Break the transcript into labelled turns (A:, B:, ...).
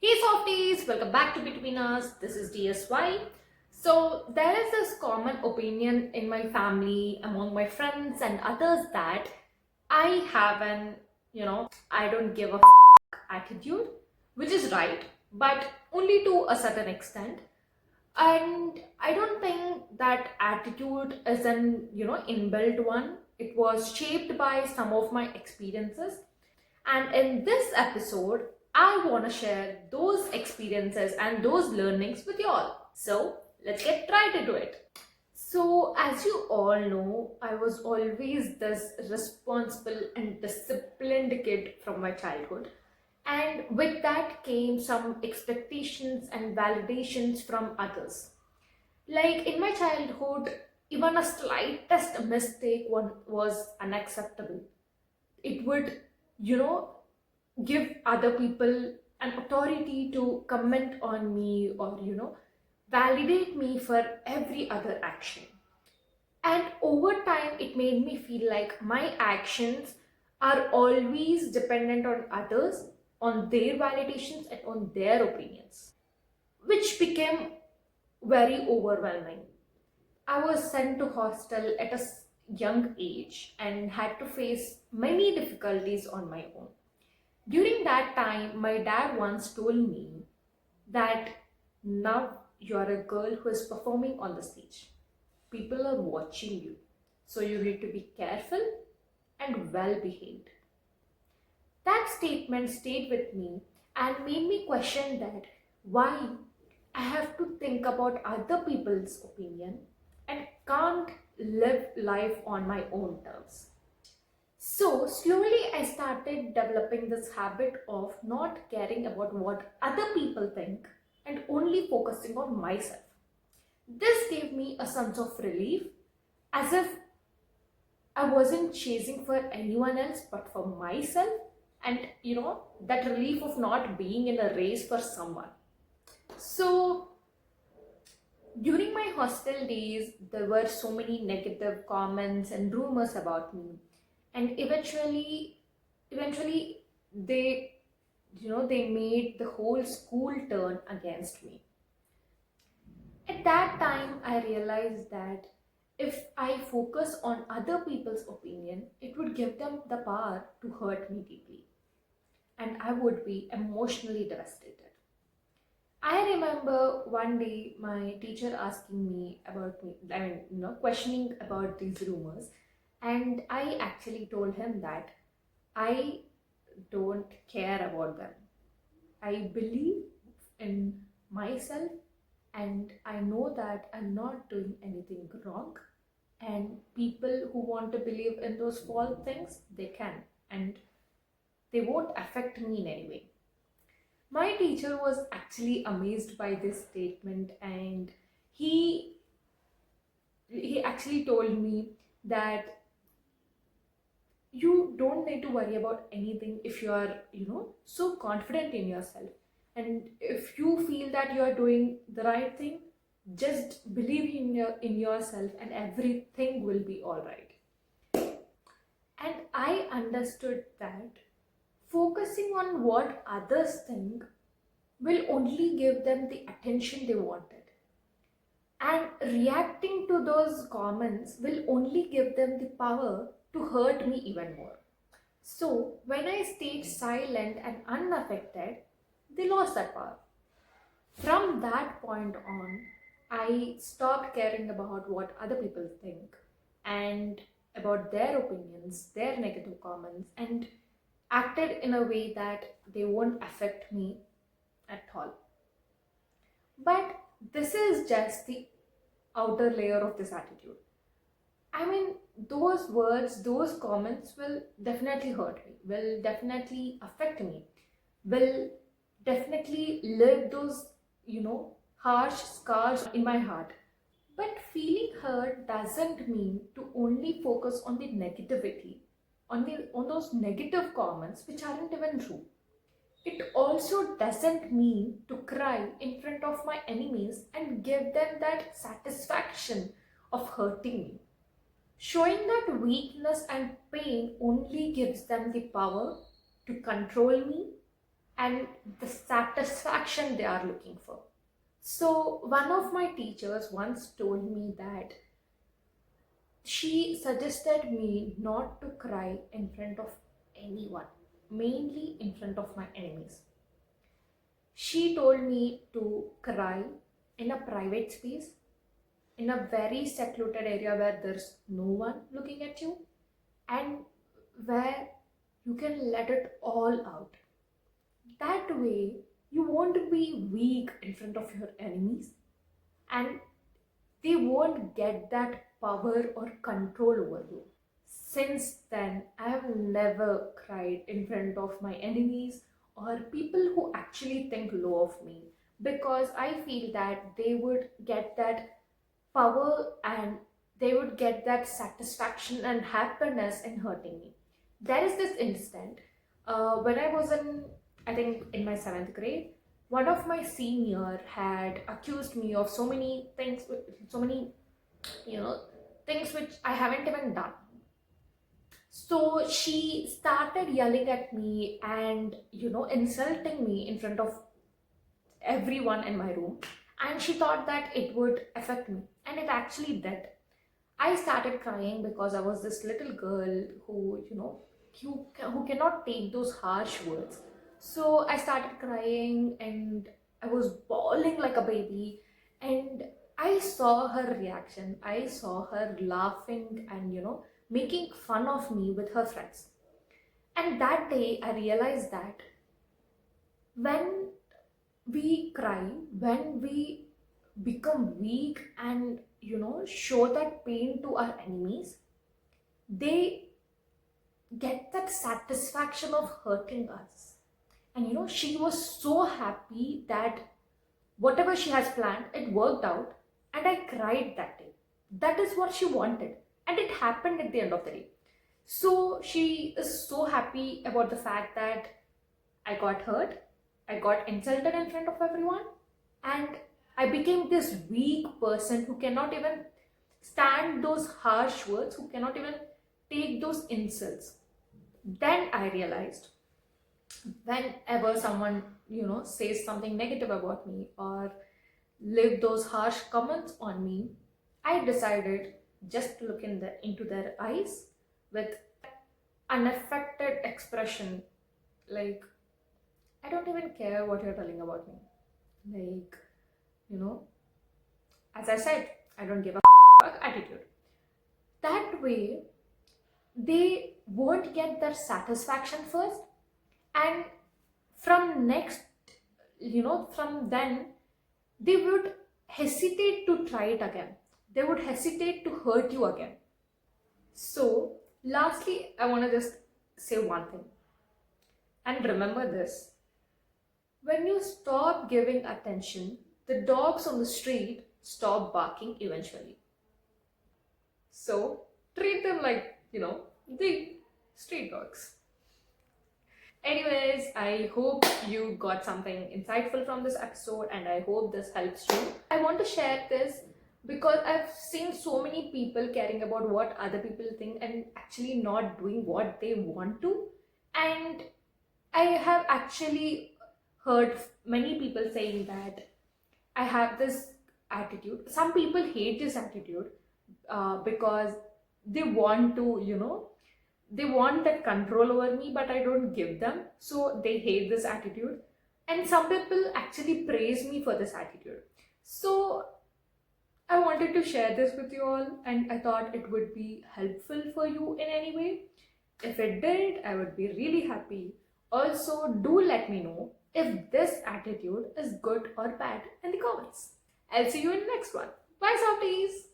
A: Hey softies, welcome back to Between Us. This is DSY. So there is this common opinion in my family, among my friends and others that I have I don't give a attitude, which is right, but only to a certain extent. And I don't think that attitude is an inbuilt one. It was shaped by some of my experiences, and in this episode, I want to share those experiences and those learnings with you all. So let's get right into it. So, as you all know, I was always this responsible and disciplined kid from my childhood. And with that came some expectations and validations from others. Like in my childhood, even a slightest mistake one was unacceptable. It would, you know, give other people an authority to comment on me or validate me for every other action. And over time it made me feel like my actions are always dependent on others, on their validations and on their opinions, which became very overwhelming. I was sent to hostel at a young age and had to face many difficulties on my own. During that time, my dad once told me that now you are a girl who is performing on the stage. People are watching you, so you need to be careful and well behaved. That statement stayed with me and made me question that why I have to think about other people's opinion and can't live life on my own terms. So, slowly I started developing this habit of not caring about what other people think and only focusing on myself. This gave me a sense of relief, as if I wasn't chasing for anyone else but for myself, and that relief of not being in a race for someone. So, during my hostel days, there were so many negative comments and rumors about me, and eventually, they, they made the whole school turn against me. At that time, I realized that if I focus on other people's opinion, it would give them the power to hurt me deeply, and I would be emotionally devastated. I remember one day my teacher asking me about me, questioning about these rumors, and I actually told him that I don't care about them. I believe in myself, and I know that I'm not doing anything wrong. And people who want to believe in those false things, they can, and they won't affect me in any way. My teacher was actually amazed by this statement, and he he actually told me that you don't need to worry about anything if you are so confident in yourself, and if you feel that you are doing the right thing, just believe in yourself and everything will be all right. And I understood that focusing on what others think will only give them the attention they wanted, and reacting to those comments will only give them the power to hurt me even more. So, when I stayed silent and unaffected, they lost that power. From that point on, I stopped caring about what other people think and about their opinions, their negative comments, and acted in a way that they won't affect me at all. But this is just the outer layer of this attitude. I mean, those words, those comments will definitely hurt me, will definitely affect me, will definitely leave those, harsh scars in my heart. But feeling hurt doesn't mean to only focus on the negativity, on those negative comments which aren't even true. It also doesn't mean to cry in front of my enemies and give them that satisfaction of hurting me. Showing that weakness and pain only gives them the power to control me and the satisfaction they are looking for. So, one of my teachers once told me that she suggested me not to cry in front of anyone, mainly in front of my enemies. She told me to cry in a private space, in a very secluded area where there's no one looking at you, and where you can let it all out. That way, you won't be weak in front of your enemies, and they won't get that power or control over you. Since then, I have never cried in front of my enemies or people who actually think low of me, because I feel that they would get that power and they would get that satisfaction and happiness in hurting me. There is this instant when I was in, I think, in my seventh grade. One of my senior had accused me of so many things, so many, you know, things which I haven't even done. So she started yelling at me and, insulting me in front of everyone in my room. And she thought that it would affect me. And it actually did. I started crying because I was this little girl who, who cannot take those harsh words. So I started crying and I was bawling like a baby. And I saw her reaction. I saw her laughing and, making fun of me with her friends. And that day I realized that when we cry, when we become weak and, show that pain to our enemies, they get that satisfaction of hurting us. And she was so happy that whatever she has planned, it worked out. And I cried that day. That is what she wanted. And it happened at the end of the day. So she is so happy about the fact that I got hurt, I got insulted in front of everyone, and I became this weak person who cannot even stand those harsh words, who cannot even take those insults. Then I realized, whenever someone, says something negative about me or leave those harsh comments on me, I decided just to look into their eyes with unaffected expression, like, I don't even care what you're telling about me. Like, you know, as I said, I don't give a fuck attitude. That way, they won't get their satisfaction first, and from next, from then, they would hesitate to try it again. They would hesitate to hurt you again. So, lastly, I want to just say one thing. And remember this: when you stop giving attention, the dogs on the street stop barking eventually. So, treat them like, the street dogs. Anyways, I hope you got something insightful from this episode and I hope this helps you. I want to share this because I've seen so many people caring about what other people think and actually not doing what they want to. And I have actually heard many people saying that I have this attitude. Some people hate this attitude because they want to, they want that control over me, but I don't give them. So they hate this attitude. And some people actually praise me for this attitude. So I wanted to share this with you all, and I thought it would be helpful for you in any way. If it did, I would be really happy. Also, do let me know if this attitude is good or bad in the comments. I'll see you in the next one. Bye, softies!